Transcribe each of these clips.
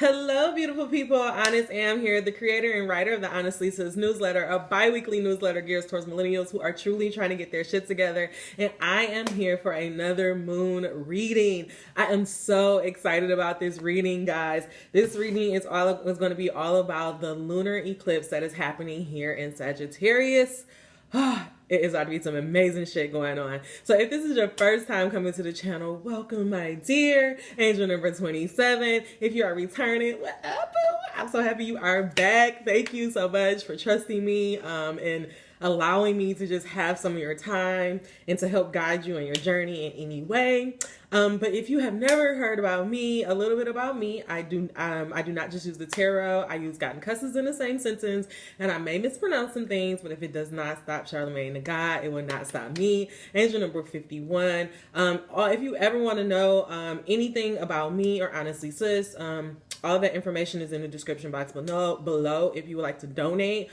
Hello, beautiful people. Honest Am here, the creator and writer of the Honestly Sis newsletter, a bi-weekly newsletter geared towards millennials who are truly trying to get their shit together. And I am here for another moon reading. I am so excited about this reading, guys. This reading is going to be all about the lunar eclipse that is happening here in Sagittarius. It is about to be some amazing shit going on. So if this is your first time coming to the channel, welcome, my dear. Angel number 27. If you are returning, what up, boo? I'm so happy you are back. Thank you so much for trusting me and allowing me to just have some of your time and to help guide you on your journey in any way. But if you have never heard about me, a little bit about me, I do not just use the tarot. I use God and cusses in the same sentence, and I may mispronounce some things, but if it does not stop Charlemagne the God, it will not stop me. Angel number 51. If you ever want to know anything about me or Honestly Sis, all that information is in the description box below. If you would like to donate,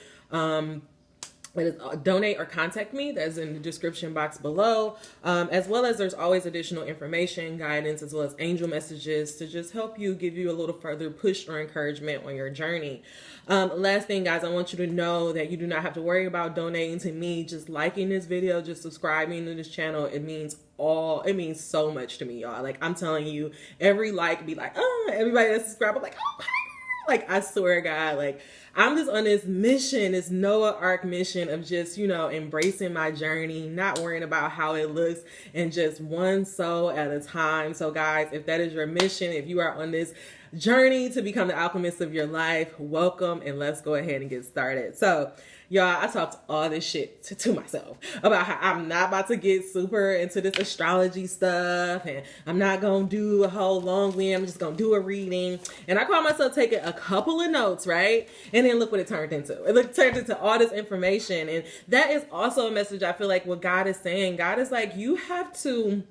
donate or contact me. That's in the description box below, as well as there's always additional information, guidance, as well as angel messages to just help you, give you a little further push or encouragement on your journey. Last thing, guys, I want you to know that you do not have to worry about donating to me. Just liking this video, just subscribing to this channel, it means so much to me, y'all. Like, I'm telling you, every like be like, oh, everybody that's subscribed, I'm like, oh, like, I swear, God, like, I'm just on this mission, this Noah Ark mission of just, embracing my journey, not worrying about how it looks, and just one soul at a time. So, guys, if that is your mission, if you are on this journey to become the alchemist of your life, welcome, and let's go ahead and get started. So, y'all, I talked all this shit to myself about how I'm not about to get super into this astrology stuff, and I'm not going to do a whole long one. I'm just going to do a reading. And I caught myself taking a couple of notes, right? And then look what it turned into. It turned into all this information. And that is also a message I feel like what God is saying. God is like, you have to,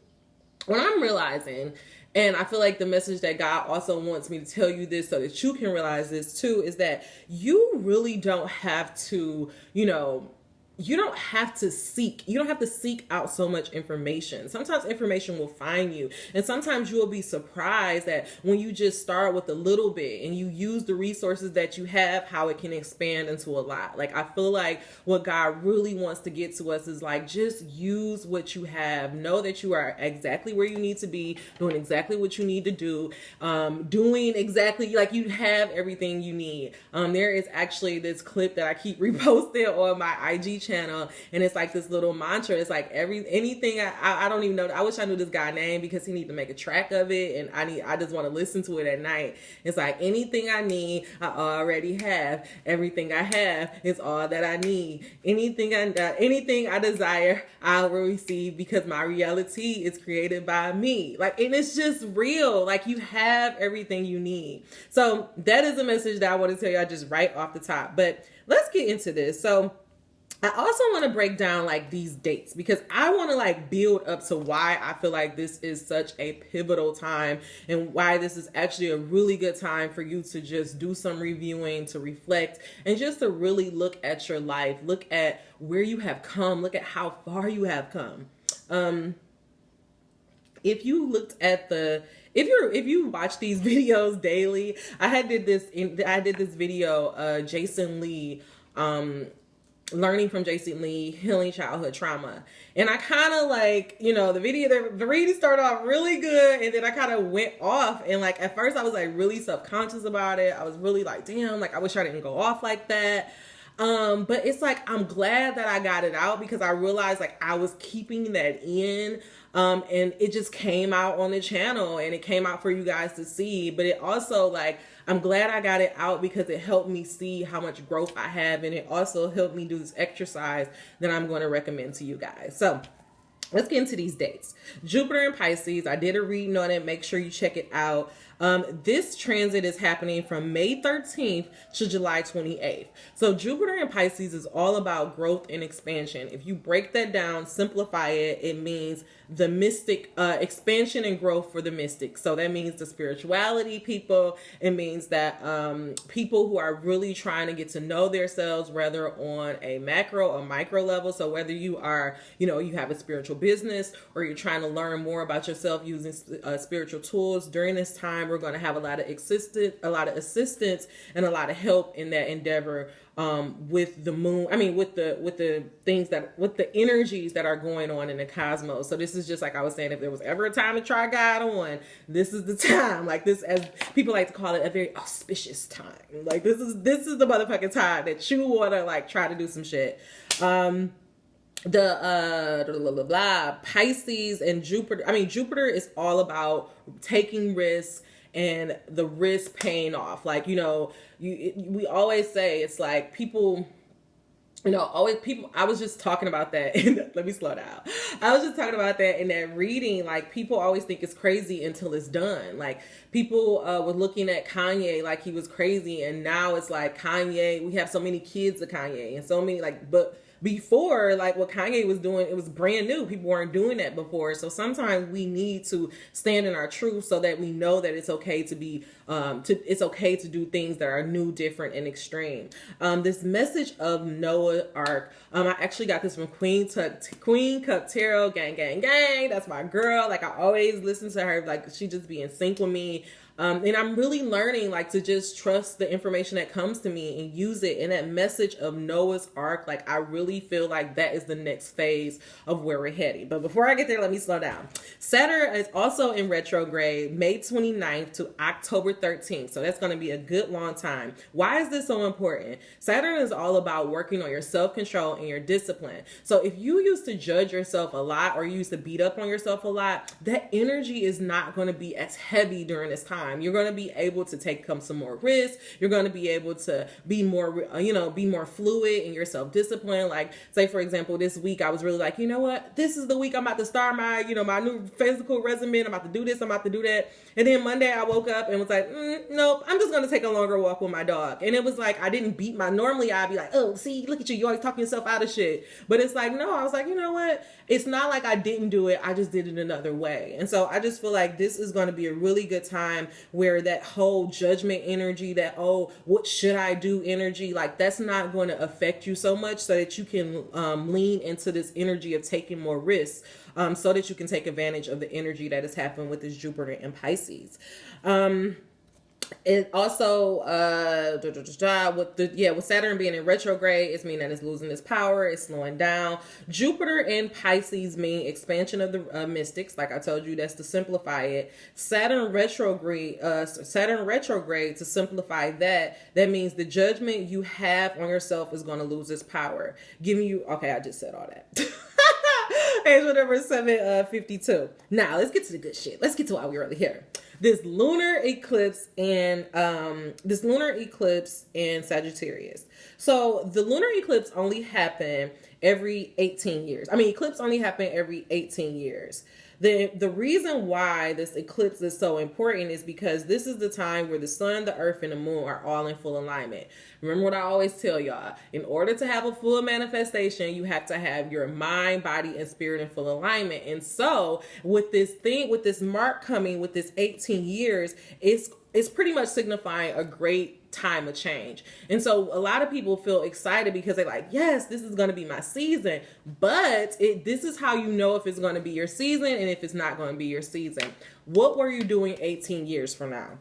what I'm realizing, and I feel like the message that God also wants me to tell you this so that you can realize this too, is that you really don't have to, you don't have to seek out so much information. Sometimes information will find you, and sometimes you will be surprised that when you just start with a little bit and you use the resources that you have, how it can expand into a lot. Like, I feel like what God really wants to get to us is like, just use what you have. Know that you are exactly where you need to be, doing exactly what you need to do, doing exactly like you have everything you need. There is actually this clip that I keep reposting on my IG channel, and it's like this little mantra. It's like anything I don't even know. I wish I knew this guy's name because he need to make a track of it, and I just want to listen to it at night. It's like, anything I need, I already have. Everything I have is all that I need. Anything I desire, I will receive, because my reality is created by me. Like, and it's just real. Like, you have everything you need. So that is a message that I want to tell you just right off the top. But let's get into this. So I also want to break down like these dates, because I want to like build up to why I feel like this is such a pivotal time, and why this is actually a really good time for you to just do some reviewing, to reflect, and just to really look at your life, look at where you have come, look at how far you have come. If you looked at if you watch these videos daily, I did this video, Jason Lee, learning from Jason Lee, healing childhood trauma. And I kind of like, the reading started off really good, and then I kind of went off, and like at first I was like really self-conscious about it. I was really like, damn, like I wish I didn't go off like that. But it's like, I'm glad that I got it out, because I realized like I was keeping that in, and it just came out on the channel, and it came out for you guys to see. But it also, like, I'm glad I got it out because it helped me see how much growth I have, and it also helped me do this exercise that I'm going to recommend to you guys. So let's get into these dates. Jupiter in Pisces, I did a reading on it. Make sure you check it out. This transit is happening from May 13th to July 28th. So Jupiter in Pisces is all about growth and expansion. If you break that down, simplify it, it means the mystic, expansion and growth for the mystic. So that means the spirituality people. It means that people who are really trying to get to know themselves, whether on a macro or micro level. So whether you are, you have a spiritual business, or you're trying to learn more about yourself using spiritual tools, during this time time we're going to have a lot of assistance and a lot of help in that endeavor with the moon. I mean, with the things with the energies that are going on in the cosmos. So this is just like I was saying, if there was ever a time to try God on, this is the time. Like this, as people like to call it, a very auspicious time. Like this is the motherfucking time that you want to like try to do some shit. Pisces and Jupiter. I mean, Jupiter is all about taking risks and the risk paying off. Like, you know, we always say it's like people, you know, always people. I was just talking about that. Let me slow down. I was just talking about that in that reading. Like, people always think it's crazy until it's done. Like, people were looking at Kanye like he was crazy, and now it's like Kanye. We have so many kids of Kanye, and so many but before, like what Kanye was doing, it was brand new. People weren't doing that before. So sometimes we need to stand in our truth so that we know that it's okay to be, it's okay to do things that are new, different, and extreme. This message of Noah Ark, I actually got this from Queen Cup Tarot, gang, gang, gang. That's my girl. Like, I always listen to her. Like, she just be in sync with me. And I'm really learning like to just trust the information that comes to me and use it. And that message of Noah's Ark, like I really feel like that is the next phase of where we're heading. But before I get there, let me slow down. Saturn is also in retrograde May 29th to October 13th. So that's going to be a good long time. Why is this so important? Saturn is all about working on your self-control and your discipline. So if you used to judge yourself a lot or you used to beat up on yourself a lot, that energy is not going to be as heavy during this time. You're going to be able to take some more risks. You're going to be able to be more, be more fluid in your self-discipline. Like, say, for example, this week I was really like, you know what? This is the week I'm about to start my, my new physical regimen. I'm about to do this. I'm about to do that. And then Monday I woke up and was like, nope, I'm just going to take a longer walk with my dog. And it was like, I didn't beat normally I'd be like, oh, see, look at you. You're always talking yourself out of shit. But it's like, no, I was like, you know what? It's not like I didn't do it. I just did it another way. And so I just feel like this is going to be a really good time where that whole judgment energy, that, oh, what should I do energy, like that's not going to affect you so much, so that you can lean into this energy of taking more risks, so that you can take advantage of the energy that is happening with this Jupiter and Pisces. It also with Saturn being in retrograde, it's mean that it's losing its power, it's slowing down. Jupiter in Pisces mean expansion of the mystics, like I told you, that's to simplify it. Saturn retrograde to simplify that means the judgment you have on yourself is going to lose its power, giving you, okay, I just said all that. Angel number 752. Now let's get to the good shit. Let's get to why we're really here. This lunar eclipse in Sagittarius. So the lunar eclipse only happened every 18 years. I mean, eclipse only happen every 18 years. The reason why this eclipse is so important is because this is the time where the sun, the earth, and the moon are all in full alignment. Remember what I always tell y'all. In order to have a full manifestation, you have to have your mind, body, and spirit in full alignment. And so with this mark coming, with this 18 years, it's pretty much signifying a great time of change. And so a lot of people feel excited because they're like, yes, this is going to be my season. But this is how you know if it's going to be your season and if it's not going to be your season. What were you doing 18 years from now?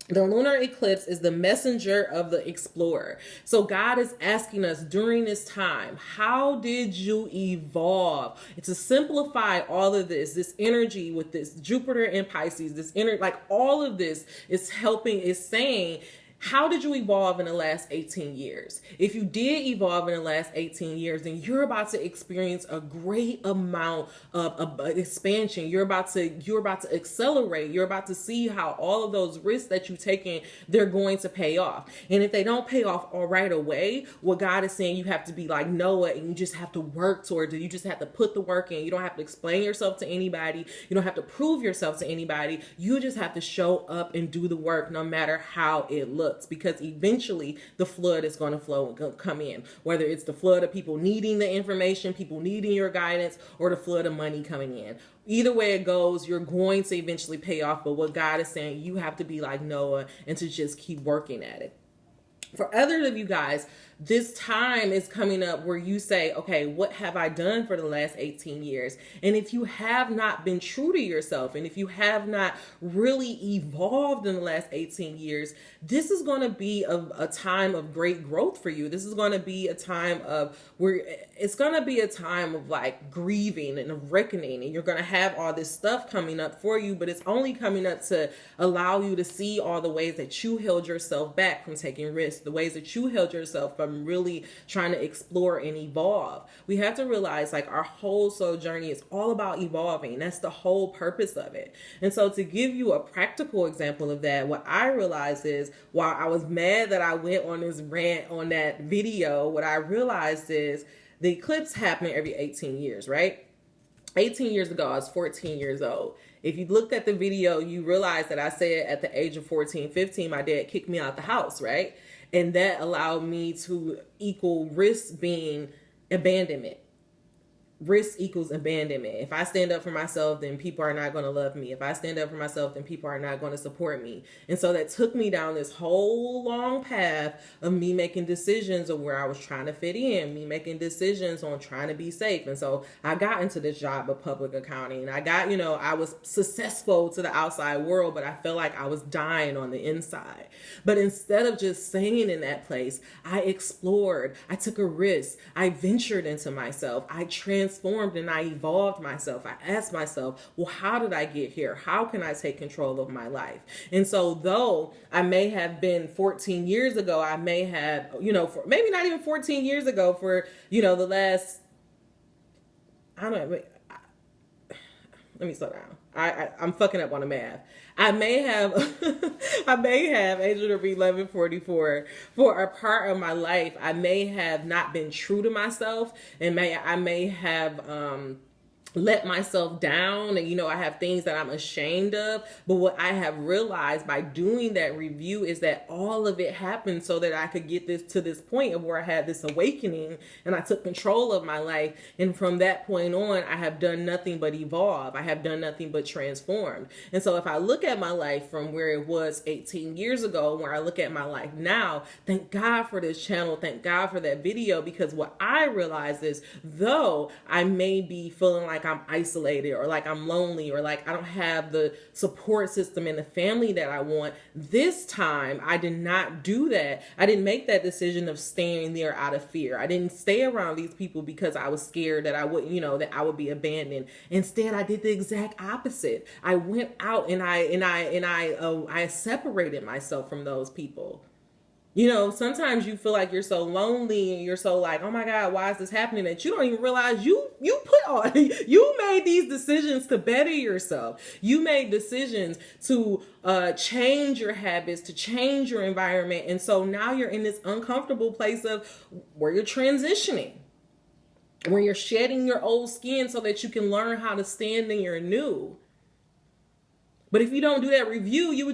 The lunar eclipse is the messenger of the explorer. So God is asking us during this time, how did you evolve? And to simplify all of this energy with this Jupiter and Pisces, this energy, like all of this is saying, how did you evolve in the last 18 years? If you did evolve in the last 18 years, then you're about to experience a great amount of expansion. You're about to accelerate. You're about to see how all of those risks that you've taken, they're going to pay off. And if they don't pay off all right away, what God is saying, you have to be like Noah and you just have to work towards it. You just have to put the work in. You don't have to explain yourself to anybody. You don't have to prove yourself to anybody. You just have to show up and do the work no matter how it looks. Because eventually the flood is going to flow and come in, whether it's the flood of people needing the information, people needing your guidance, or the flood of money coming in. Either way it goes, you're going to eventually pay off. But what God is saying, you have to be like Noah and to just keep working at it. For others of you guys, this time is coming up where you say, okay, what have I done for the last 18 years? And if you have not been true to yourself, and if you have not really evolved in the last 18 years, this is going to be a time of great growth for you. This is going to be a time of where it's going to be a time of like grieving and of reckoning. And you're going to have all this stuff coming up for you, but it's only coming up to allow you to see all the ways that you held yourself back from taking risks, the ways that you held yourself from really trying to explore and evolve. We have to realize like our whole soul journey is all about evolving. That's the whole purpose of it. And so to give you a practical example of that, what I realized is while I was mad that I went on this rant on that video, what I realized is the eclipse happened every 18 years, right? 18 years ago, I was 14 years old. If you looked at the video, you realize that I said at the age of 14, 15, my dad kicked me out the house, right? And that allowed me to equal risk being abandonment. Risk equals abandonment. If I stand up for myself, then people are not going to love me. If I stand up for myself, then people are not going to support me. And so that took me down this whole long path of me making decisions of where I was trying to fit in, me making decisions on trying to be safe. And so I got into this job of public accounting. I got, I was successful to the outside world, but I felt like I was dying on the inside. But instead of just staying in that place, I explored, I took a risk, I ventured into myself, I transformed and I evolved myself. I asked myself, well, how did I get here? How can I take control of my life? And so though I may have been 14 years ago, I may have, for maybe not even 14 years ago, for, the last, I don't know, let me slow down. I'm fucking up on the math. I may have Angel to be 1144 for a part of my life. I may have not been true to myself, and I may have let myself down, and I have things that I'm ashamed of. But what I have realized by doing that review is that all of it happened so that I could get to this point of where I had this awakening and I took control of my life. And from that point on, I have done nothing but evolve. I have done nothing but transformed. And so if I look at my life from where it was 18 years ago, where I look at my life now, thank God for this channel. Thank God for that video, because what I realize is, though I may be feeling like I'm isolated or like I'm lonely or like I don't have the support system and the family that I want, this time I did not do that. I didn't make that decision of staying there out of fear. I didn't stay around these people because I was scared that I would, that I would be abandoned. Instead, I did the exact opposite. I went out and I separated myself from those people. Sometimes you feel like you're so lonely and you're so like, oh my God, why is this happening? That you don't even realize you made these decisions to better yourself. You made decisions to change your habits, to change your environment. And so now you're in this uncomfortable place of where you're transitioning, where you're shedding your old skin so that you can learn how to stand in your new. But if you don't do that review, you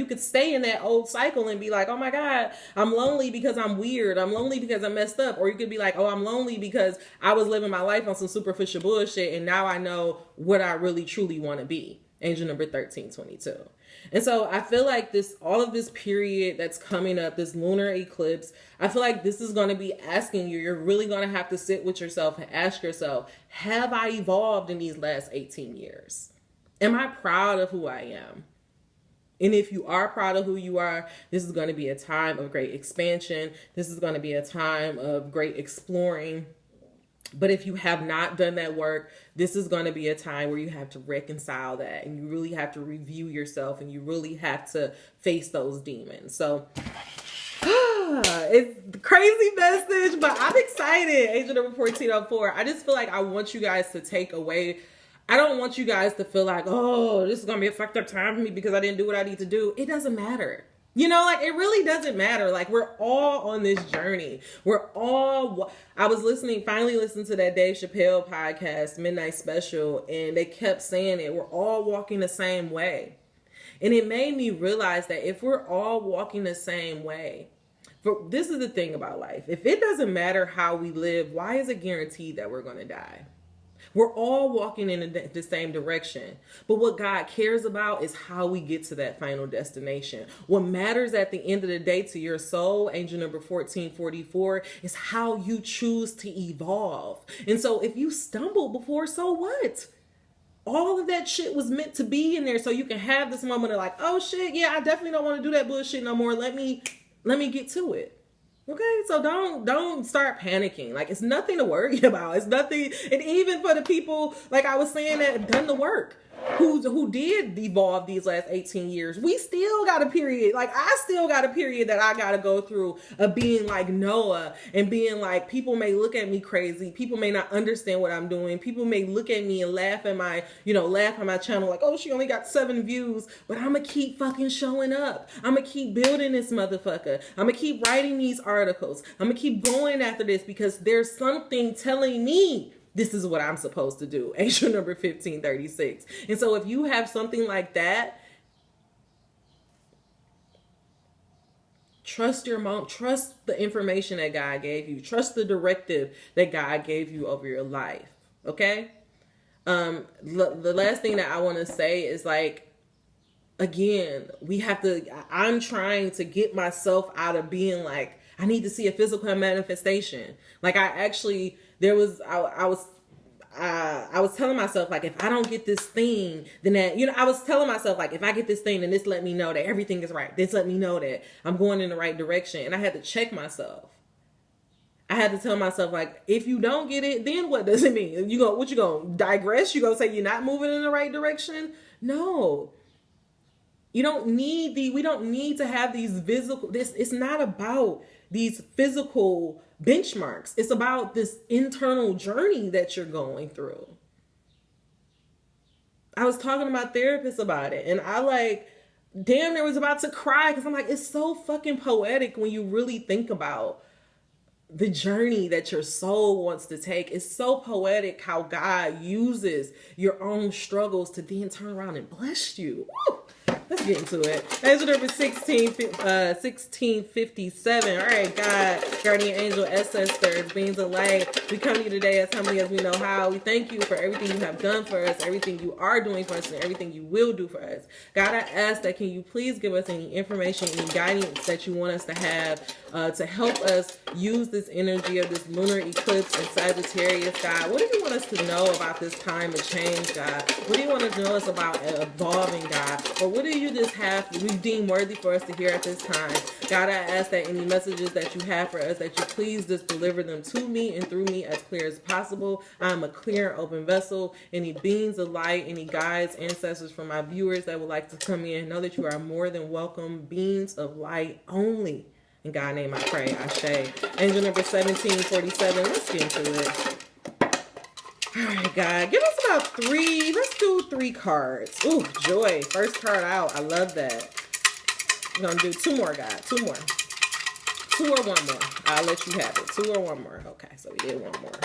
could stay in that old cycle and be like, oh my God, I'm lonely because I'm weird. I'm lonely because I messed up. Or you could be like, oh, I'm lonely because I was living my life on some superficial bullshit. And now I know what I really truly want to be. Angel number 1322. And so I feel like all of this period that's coming up, this lunar eclipse, I feel like this is going to be asking you, you're really going to have to sit with yourself and ask yourself, have I evolved in these last 18 years? Am I proud of who I am? And if you are proud of who you are, this is going to be a time of great expansion. This is going to be a time of great exploring. But if you have not done that work, this is going to be a time where you have to reconcile that, and you really have to review yourself, and you really have to face those demons. So it's a crazy message, but I'm excited. Angel number 1404. I just feel like I want you guys to take away. I don't want you guys to feel like, oh, this is going to be a fucked up time for me because I didn't do what I need to do. It doesn't matter. It really doesn't matter. Like, we're all on this journey. I was finally listening to that Dave Chappelle podcast, Midnight Special, and they kept saying it. We're all walking the same way. And it made me realize that if we're all walking the same way, this is the thing about life. If it doesn't matter how we live, why is it guaranteed that we're going to die? We're all walking in the same direction. But what God cares about is how we get to that final destination. What matters at the end of the day to your soul, angel number 1444, is how you choose to evolve. And so if you stumbled before, so what? All of that shit was meant to be in there so you can have this moment of like, oh shit, yeah, I definitely don't want to do that bullshit no more. Let me get to it. Okay, so don't start panicking. Like, it's nothing to worry about. It's nothing. And even for the people, like I was saying, that have done the work, who did evolve these last 18 years, we still got a period. Like, I still got a period that I got to go through of being like Noah and being like, people may look at me crazy. People may not understand what I'm doing. People may look at me and laugh at my channel like, oh, she only got 7 views, but I'm going to keep fucking showing up. I'm going to keep building this motherfucker. I'm going to keep writing these articles. I'm going to keep going after this because there's something telling me this is what I'm supposed to do. Angel number 1536. And so if you have something like that, trust your mom, trust the information that God gave you, trust the directive that God gave you over your life. Okay? The last thing that I want to say is, like, again, I'm trying to get myself out of being like, I need to see a physical manifestation. Like, I was telling myself, like, if I don't get this thing, then that, I was telling myself, like, if I get this thing, then this let me know that everything is right. This let me know that I'm going in the right direction. And I had to check myself. I had to tell myself, like, if you don't get it, then what does it mean? What you gonna digress? You gonna say you're not moving in the right direction? No. We don't need to have these it's not about these physical benchmarks. It's about this internal journey that you're going through. I was talking to my therapist about it, and I damn near was about to cry because I'm like, it's so fucking poetic when you really think about the journey that your soul wants to take. It's so poetic how God uses your own struggles to then turn around and bless you. Woo! Let's get into it. Angel number 1657. All right, God, guardian angel, ancestors, beings of light, we come to you today as humbly as we know how. We thank you for everything you have done for us, everything you are doing for us, and everything you will do for us. God, I ask that can you please give us any information, any guidance that you want us to have to help us use this energy of this lunar eclipse in Sagittarius, God. What do you want us to know about this time of change, God? What do you want us to know us about evolving, God? Or what do you just have we deem worthy for us to hear at this time? God, I ask that any messages that you have for us, that you please just deliver them to me and through me as clear as possible. I'm a clear and open vessel. Any beings of light, any guides, ancestors from my viewers that would like to come in, know that you are more than welcome. Beings of light only. In God's name I pray, Ashe. Angel number 1747. Let's get into it. All right, God. Give us about 3. Let's do 3 cards. Ooh, joy. First card out. I love that. We're going to do 2 more, God. 2 more. 2 or 1 more. I'll let you have it. 2 or 1 more. Okay, so we did 1 more.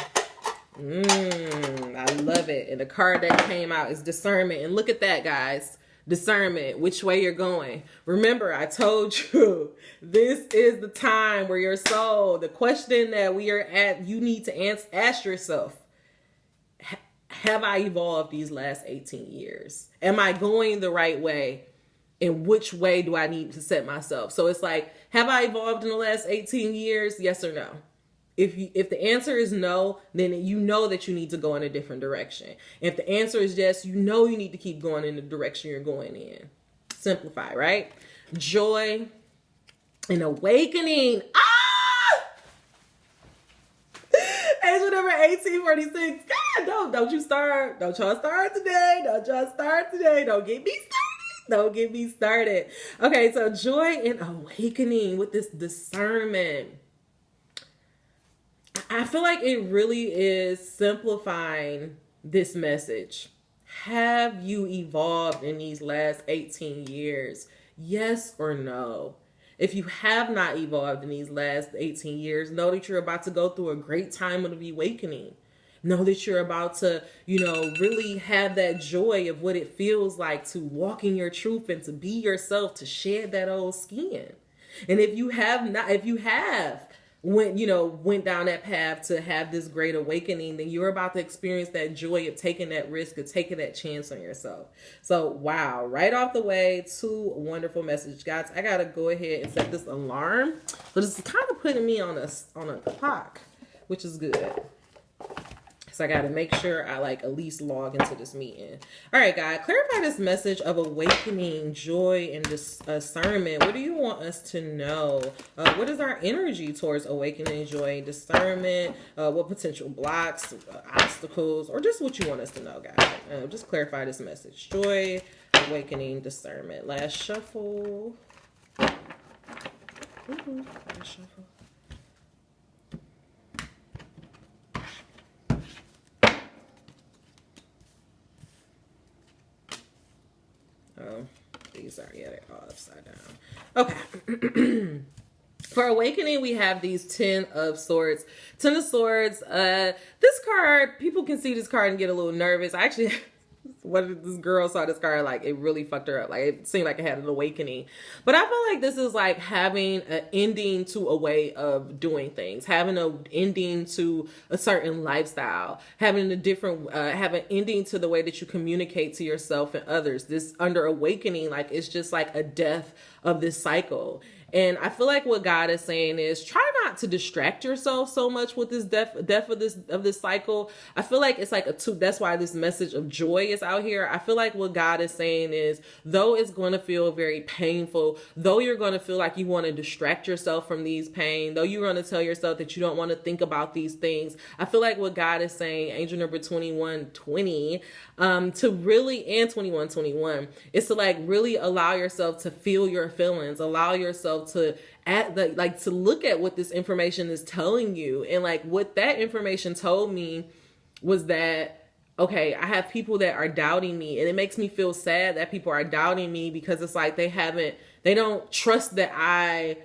I love it. And the card that came out is Discernment. And look at that, guys. Discernment, which way you're going. Remember, I told you, this is the time where your soul, the question that we are at, you need to ask yourself, have I evolved these last 18 years? Am I going the right way? And which way do I need to set myself? So it's like, have I evolved in the last 18 years? Yes or no? If the answer is no, then you know that you need to go in a different direction. If the answer is yes, you know you need to keep going in the direction you're going in. Simplify, right? Joy and awakening. Angel number 1846. God, don't you start. Don't y'all start today. Don't y'all start today. Don't get me started. Don't get me started. Okay, so joy and awakening with this discernment. I feel like it really is simplifying this message. Have you evolved in these last 18 years? Yes or no? If you have not evolved in these last 18 years, know that you're about to go through a great time of awakening. Know that you're about to, really have that joy of what it feels like to walk in your truth and to be yourself, to shed that old skin. And if you have, went down that path to have this great awakening, then you're about to experience that joy of taking that risk, of taking that chance on yourself. So wow, right off the way, 2 wonderful messages, guys. I gotta go ahead and set this alarm. So this is kind of putting me on a clock, which is good. So I got to make sure I at least log into this meeting. All right, guys, clarify this message of awakening, joy, and discernment. What do you want us to know? What is our energy towards awakening, joy, and discernment? What potential blocks, obstacles, or just what you want us to know, guys? Just clarify this message. Joy, awakening, discernment. Last shuffle. Last shuffle. These are, yeah, they're all upside down. Okay. For awakening, we have these 10 of swords. 10 of swords. This card, people can see this card and get a little nervous. I actually, when this girl saw this card, it really fucked her up. It seemed like it had an awakening. But I feel like this is having an ending to a way of doing things, having an ending to a certain lifestyle, having have an ending to the way that you communicate to yourself and others. This under awakening, it's just a death of this cycle. And I feel like what God is saying is try not to distract yourself so much with this death of this cycle. I feel like it's that's why this message of joy is out here. I feel like what God is saying is, though it's going to feel very painful, though you're going to feel like you want to distract yourself from these pain, though you're going to tell yourself that you don't want to think about these things, I feel like what God is saying, angel number 2120, to really, and 2121, is to really allow yourself to feel your feelings, allow yourself to to look at what this information is telling you. And what that information told me was that, okay, I have people that are doubting me, and it makes me feel sad that people are doubting me, because it's they don't trust that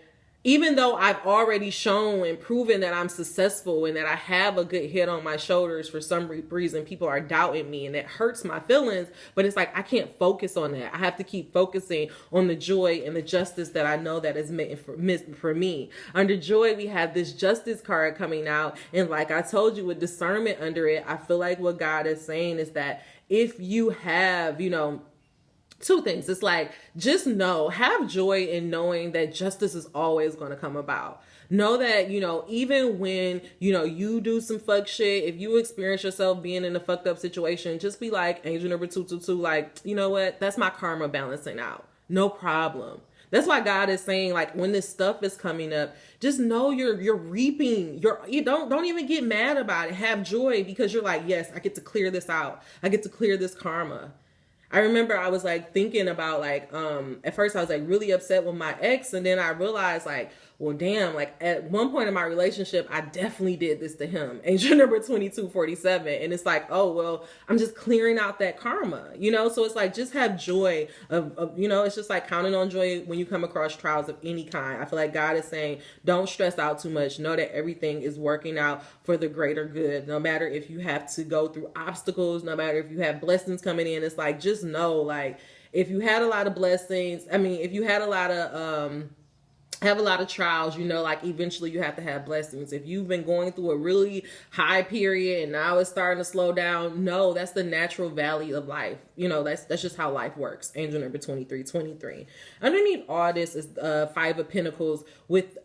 even though I've already shown and proven that I'm successful and that I have a good head on my shoulders, for some reason, people are doubting me, and it hurts my feelings. But it's I can't focus on that. I have to keep focusing on the joy and the justice that I know that is meant for me. Under joy, we have this justice card coming out. And like I told you, with discernment under it, I feel like what God is saying is that if you have, 2 things. It's just have joy in knowing that justice is always going to come about. Know that, even when, you do some fuck shit, if you experience yourself being in a fucked up situation, just be angel number 222, you know what? That's my karma balancing out. No problem. That's why God is saying, when this stuff is coming up, just know you're reaping. You don't even get mad about it. Have joy, because you're yes, I get to clear this out. I get to clear this karma. I remember I was thinking about at first I was really upset with my ex, and then I realized well, damn, at one point in my relationship, I definitely did this to him. Angel number 2247. And it's oh, well, I'm just clearing out that karma, So it's just have joy of it's just counting on joy when you come across trials of any kind. I feel like God is saying, don't stress out too much. Know that everything is working out for the greater good. No matter if you have to go through obstacles, no matter if you have blessings coming in, it's just know, if you had a lot of blessings, if you had a lot of, have a lot of trials, eventually you have to have blessings. If you've been going through a really high period and now it's starting to slow down, no, that's the natural valley of life. That's just how life works. Angel number 2323. Underneath all this is 5 of Pentacles with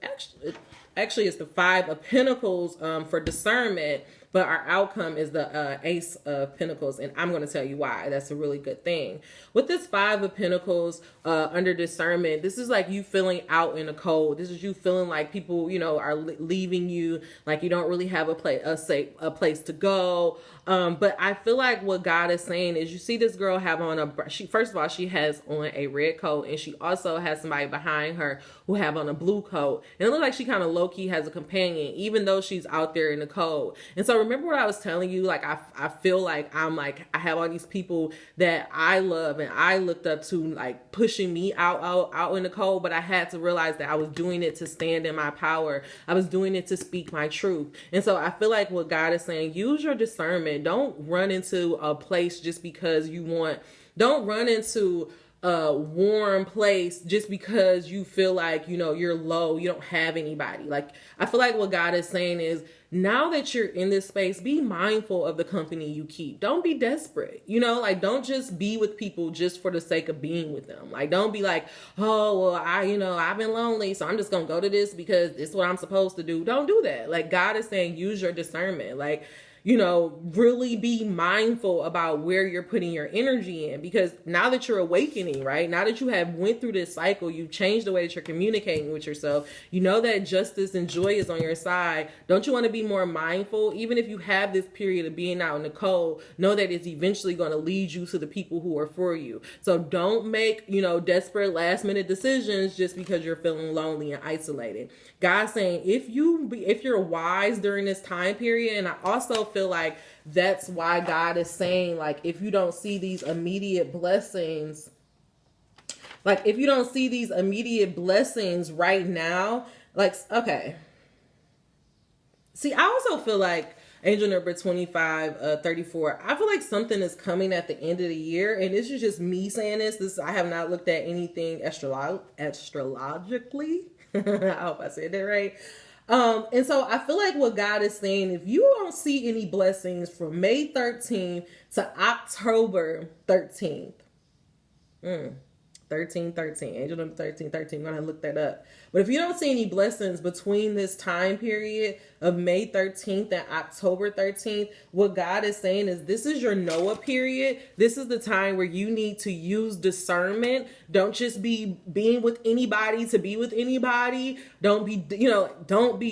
actually it's the 5 of Pentacles for discernment. But our outcome is the Ace of Pentacles, and I'm going to tell you why. That's a really good thing. With this 5 of Pentacles under discernment, this is you feeling out in the cold. This is you feeling people, are leaving you, you don't really have a place to go. But I feel like what God is saying is, you see this girl have on first of all, she has on a red coat, and she also has somebody behind her who have on a blue coat. And it looks like she kind of low-key has a companion, even though she's out there in the cold. And so remember what I was telling you? I feel like I have all these people that I love and I looked up to, pushing me out in the cold, but I had to realize that I was doing it to stand in my power. I was doing it to speak my truth. And so I feel like what God is saying, use your discernment. Don't run into a place just because you want. Don't run into warm place just because you feel like, you know, you're low, you don't have anybody. Like, I feel like what God is saying is, now that you're in this space, be mindful of the company you keep. Don't be desperate. You know, like, don't just be with people just for the sake of being with them. Like, don't be like, oh, well, I've been lonely, so I'm just going to go to this because it's what I'm supposed to do. Don't do that. Like, God is saying, use your discernment. Like, you know, really be mindful about where you're putting your energy in, because now that you're awakening, right? Now that you have went through this cycle, you've changed the way that you're communicating with yourself. You know that justice and joy is on your side. Don't you want to be more mindful? Even if you have this period of being out in the cold, know that it's eventually going to lead you to the people who are for you. So don't make, you know, desperate last minute decisions just because you're feeling lonely and isolated. God's saying, if you're wise during this time period, and I also feel like that's why God is saying, like, if you don't see these immediate blessings, right now, like, okay. See, I also feel like angel number 2534, I feel like something is coming at the end of the year, and this is just me saying this. I have not looked at anything astrologically. I hope I said that right. And so I feel like what God is saying, if you don't see any blessings from May 13th to October 13th, 13, angel number 13, I'm going to look that up. But if you don't see any blessings between this time period of May 13th and October 13th, what God is saying is, this is your Noah period. This is the time where you need to use discernment. Don't just be being with anybody to be with anybody. Don't be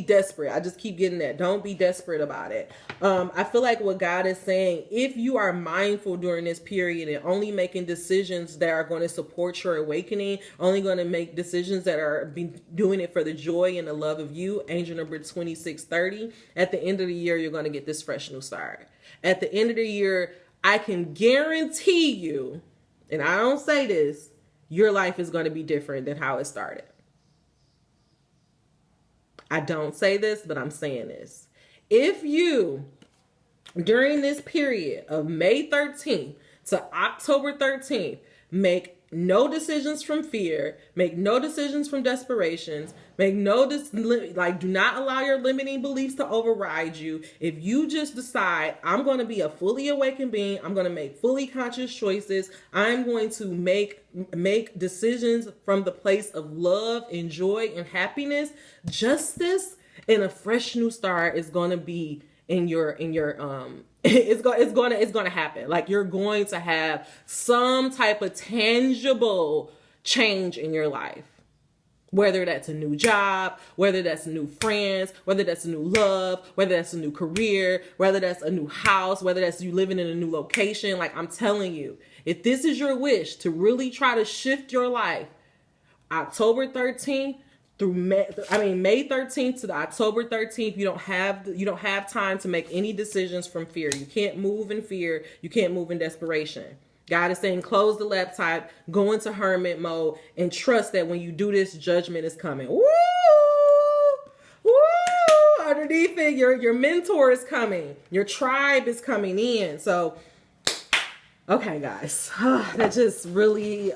desperate. I just keep getting that. Don't be desperate about it. I feel like what God is saying, if you are mindful during this period and only making decisions that are going to support your awakening, only going to make decisions that are doing it for the joy and the love of you, angel number 2630, at the end of the year, you're going to get this fresh new start. At the end of the year, I can guarantee you, and I don't say this, your life is going to be different than how it started. I don't say this, but I'm saying this. If you, during this period of May 13th to October 13th, make no decisions from fear, make no decisions from desperations, do not allow your limiting beliefs to override you. If you just decide, I'm going to be a fully awakened being, I'm going to make fully conscious choices, I'm going to make decisions from the place of love and joy and happiness, justice, and a fresh new start is going to be in your it's going to happen. Like, you're going to have some type of tangible change in your life, whether that's a new job, whether that's new friends, whether that's a new love, whether that's a new career, whether that's a new house, whether that's you living in a new location. Like, I'm telling you, if this is your wish to really try to shift your life, October 13th through May 13th to the October 13th, you don't have time to make any decisions from fear. You can't move in fear. You can't move in desperation. God is saying, close the laptop, go into hermit mode, and trust that when you do this, judgment is coming. Woo! Woo! Underneath it, your mentor is coming. Your tribe is coming in. So, okay, guys. That just really,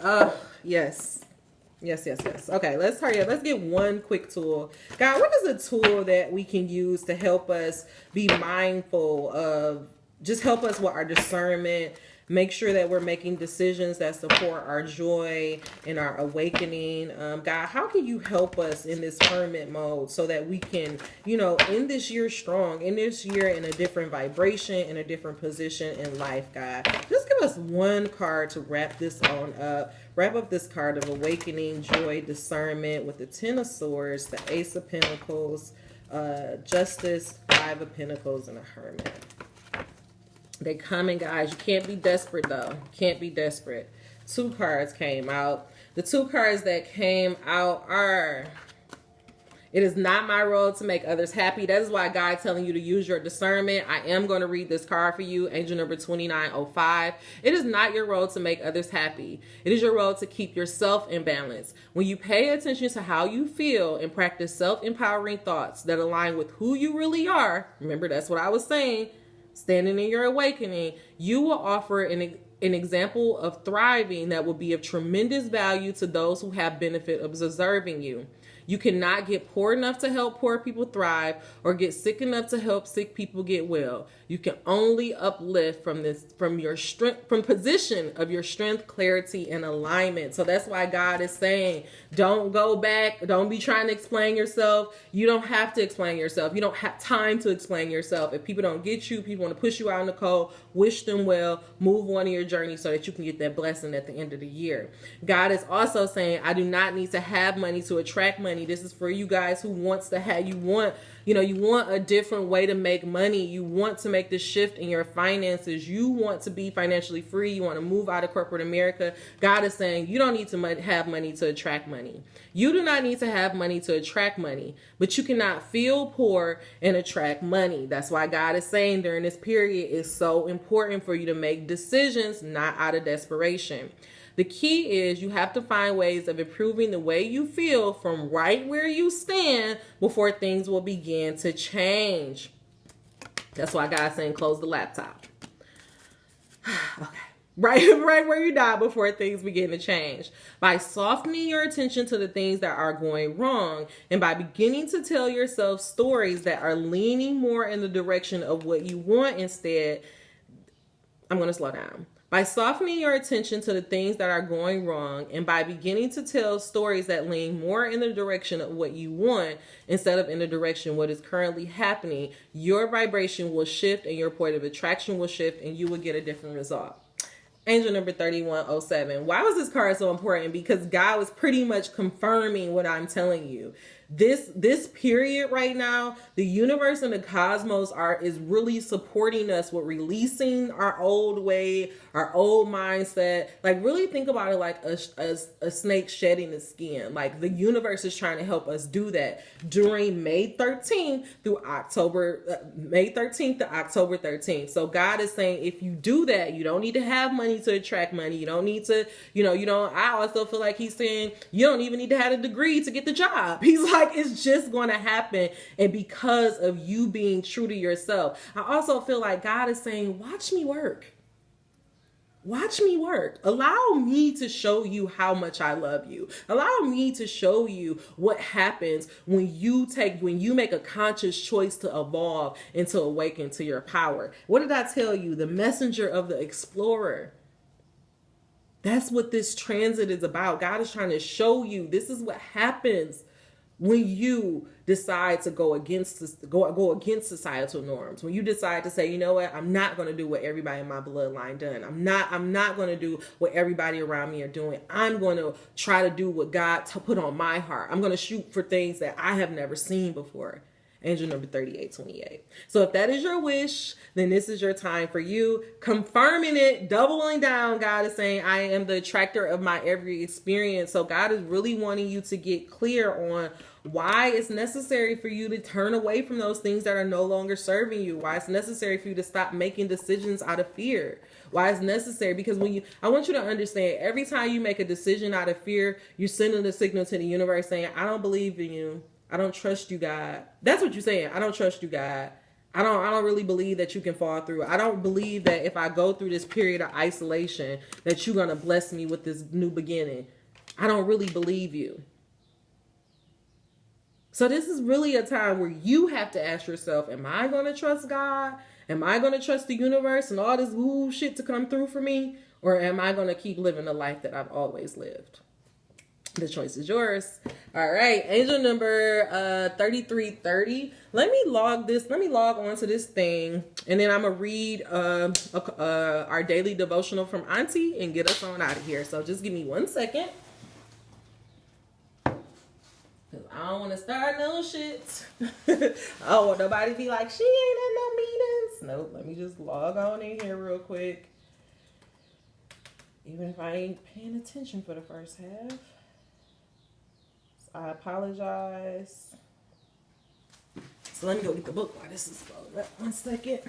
yes. Yes. Okay, let's hurry up. Let's get one quick tool. God, what is a tool that we can use to help us be mindful of, just help us with our discernment, make sure that we're making decisions that support our joy and our awakening. God, how can you help us in this hermit mode so that we can, end this year strong, in this year in a different vibration, in a different position in life, God? Just give us one card to wrap this on up. Wrap up this card of awakening, joy, discernment with the 10 of Swords, the Ace of Pentacles, Justice, 5 of Pentacles, and a Hermit. They coming, guys. You can't be desperate, though. Can't be desperate. 2 cards came out. The 2 cards that came out are, it is not my role to make others happy. That is why God's telling you to use your discernment. I am going to read this card for you, angel number 2905. It is not your role to make others happy. It is your role to keep yourself in balance. When you pay attention to how you feel and practice self-empowering thoughts that align with who you really are, remember, that's what I was saying, standing in your awakening, you will offer an example of thriving that will be of tremendous value to those who have benefit of observing you. You cannot get poor enough to help poor people thrive or get sick enough to help sick people get well. You can only uplift from your strength, from position of your strength, clarity, and alignment. So that's why God is saying, don't go back. Don't be trying to explain yourself. You don't have to explain yourself. You don't have time to explain yourself. If people don't get you, people want to push you out in the cold, wish them well, move on in your journey so that you can get that blessing at the end of the year. God is also saying, I do not need to have money to attract money. This is for you guys who wants to have, you want a different way to make money. You want to make this shift in your finances. You want to be financially free. You want to move out of corporate America. God is saying you don't need to have money to attract money. You do not need to have money to attract money, but you cannot feel poor and attract money. That's why God is saying during this period it's so important for you to make decisions, not out of desperation. The key is you have to find ways of improving the way you feel from right where you stand before things will begin to change. That's why God's saying close the laptop. Okay. Right where you die before things begin to change. By softening your attention to the things that are going wrong and by beginning to tell yourself stories that are leaning more in the direction of what you want instead. I'm going to slow down. By softening your attention to the things that are going wrong and by beginning to tell stories that lean more in the direction of what you want instead of in the direction of what is currently happening, your vibration will shift and your point of attraction will shift and you will get a different result. Angel number 3107. Why was this card so important? Because God was pretty much confirming what I'm telling you. This period right now, the universe and the cosmos is really supporting us with releasing our old way, our old mindset. Like really think about it like a snake shedding its skin. Like the universe is trying to help us do that during May 13th to October 13th. So God is saying if you do that, you don't need to have money to attract money. You don't need to, I also feel like he's saying you don't even need to have a degree to get the job. He's like, it's just going to happen. And because of you being true to yourself, I also feel like God is saying, watch me work. Watch me work. Allow me to show you how much I love you. Allow me to show you what happens when you make a conscious choice to evolve and to awaken to your power. What did I tell you? The messenger of the explorer. That's what this transit is about. God is trying to show you this is what happens when you decide to go against societal norms. When you decide to say, you know what, I'm not going to do what everybody in my bloodline done. I'm not going to do what everybody around me are doing. I'm going to try to do what God put on my heart. I'm going to shoot for things that I have never seen before. Angel number 3828. So if that is your wish, then this is your time for you. Confirming it, doubling down. God is saying, I am the attractor of my every experience. So God is really wanting you to get clear on why it's necessary for you to turn away from those things that are no longer serving you. Why it's necessary for you to stop making decisions out of fear. Why it's necessary, because I want you to understand, every time you make a decision out of fear, you're sending a signal to the universe saying, I don't believe in you. I don't trust you, God. That's what you're saying. I don't trust you, God. I don't really believe that you can fall through. I don't believe that if I go through this period of isolation, that you're going to bless me with this new beginning. I don't really believe you. So this is really a time where you have to ask yourself, am I going to trust God? Am I going to trust the universe and all this woo shit to come through for me? Or am I going to keep living the life that I've always lived? The choice is yours. All right. Angel number 3330. Let me log on to this thing. And then I'm going to read our daily devotional from Auntie and get us on out of here. So just give me 1 second. Because I don't want to start no shit. Oh, well, nobody be like, she ain't in no meetings. Nope. Let me just log on in here real quick. Even if I ain't paying attention for the first half. I apologize. So let me go get the book while this is loading up. 1 second.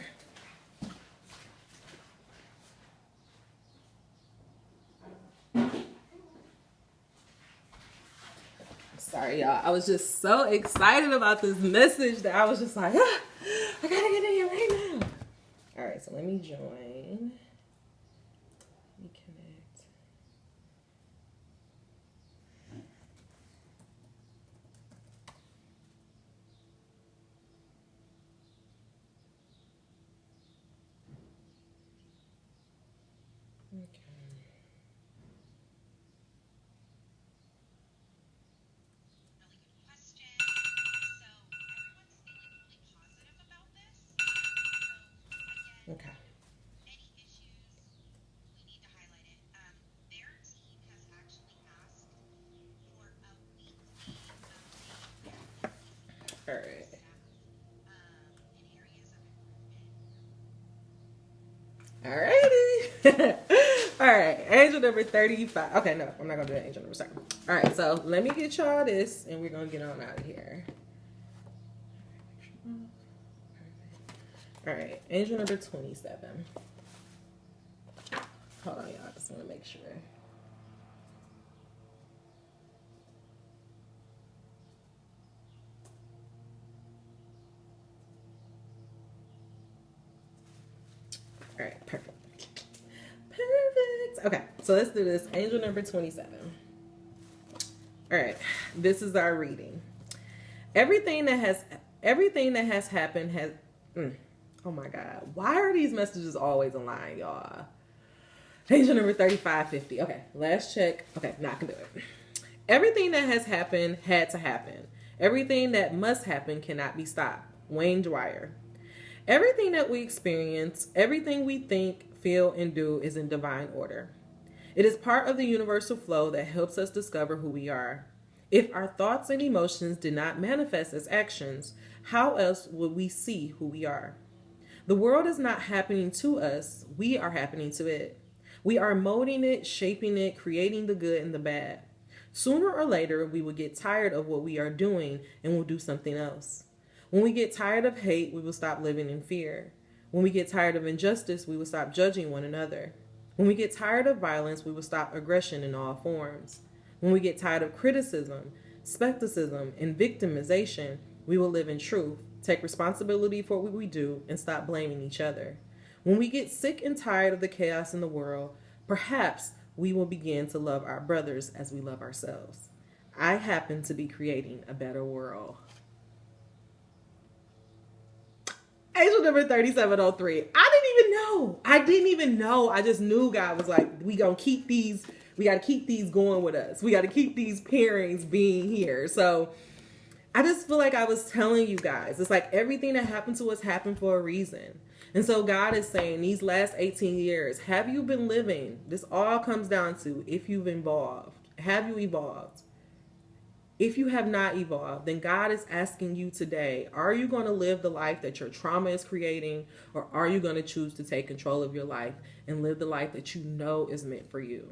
Sorry, y'all. I was just so excited about this message that I was just like, I gotta get in here right now. All right, so let me join. All right. Alrighty. All right. Angel number 35. Okay, no, I'm not going to do that angel number second. All right, so let me get y'all this, and we're going to get on out of here. All right. Angel number 27. Hold on, y'all. I just want to make sure. All right, perfect. Perfect. Okay, so let's do this. Angel number 27. All right, this is our reading. Everything that has happened has. Oh my God, why are these messages always in line, y'all? Angel number 3550. Okay, last check. Okay, now I can do it. Everything that has happened had to happen. Everything that must happen cannot be stopped. Wayne Dwyer. Everything that we experience, everything we think, feel, and do is in divine order. It is part of the universal flow that helps us discover who we are. If our thoughts and emotions did not manifest as actions, how else would we see who we are? The world is not happening to us, we are happening to it. We are molding it, shaping it, creating the good and the bad. Sooner or later, we will get tired of what we are doing and will do something else. When we get tired of hate, we will stop living in fear. When we get tired of injustice, we will stop judging one another. When we get tired of violence, we will stop aggression in all forms. When we get tired of criticism, skepticism, and victimization, we will live in truth, take responsibility for what we do, and stop blaming each other. When we get sick and tired of the chaos in the world, perhaps we will begin to love our brothers as we love ourselves. I happen to be creating a better world. Angel number 3703. I didn't even know. I just knew God was like, we got to keep these going with us. We got to keep these pairings being here. So I just feel like I was telling you guys, it's like everything that happened to us happened for a reason. And so God is saying these last 18 years, have you been living? This all comes down to if you've evolved. Have you evolved? If you have not evolved, then God is asking you today, are you going to live the life that your trauma is creating, or are you going to choose to take control of your life and live the life that you know is meant for you?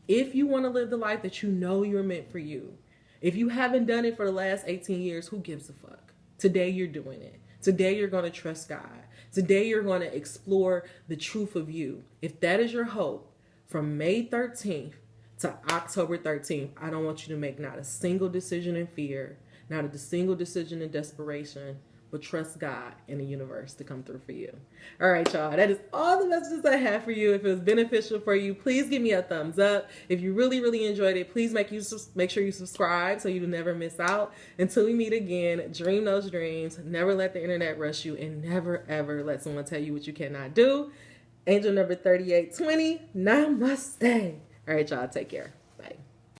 If you want to live the life that you know you're meant for you, if you haven't done it for the last 18 years, who gives a fuck? Today you're doing it. Today you're going to trust God. Today you're going to explore the truth of you. If that is your hope, from May 13th to October 13th, I don't want you to make not a single decision in fear, not a single decision in desperation, but trust God and the universe to come through for you. All right, y'all, that is all the messages I have for you. If it was beneficial for you, please give me a thumbs up. If you really, really enjoyed it, please make sure you subscribe so you never miss out. Until we meet again, dream those dreams, never let the internet rush you, and never, ever let someone tell you what you cannot do. Angel number 3820, namaste. All right, y'all, take care.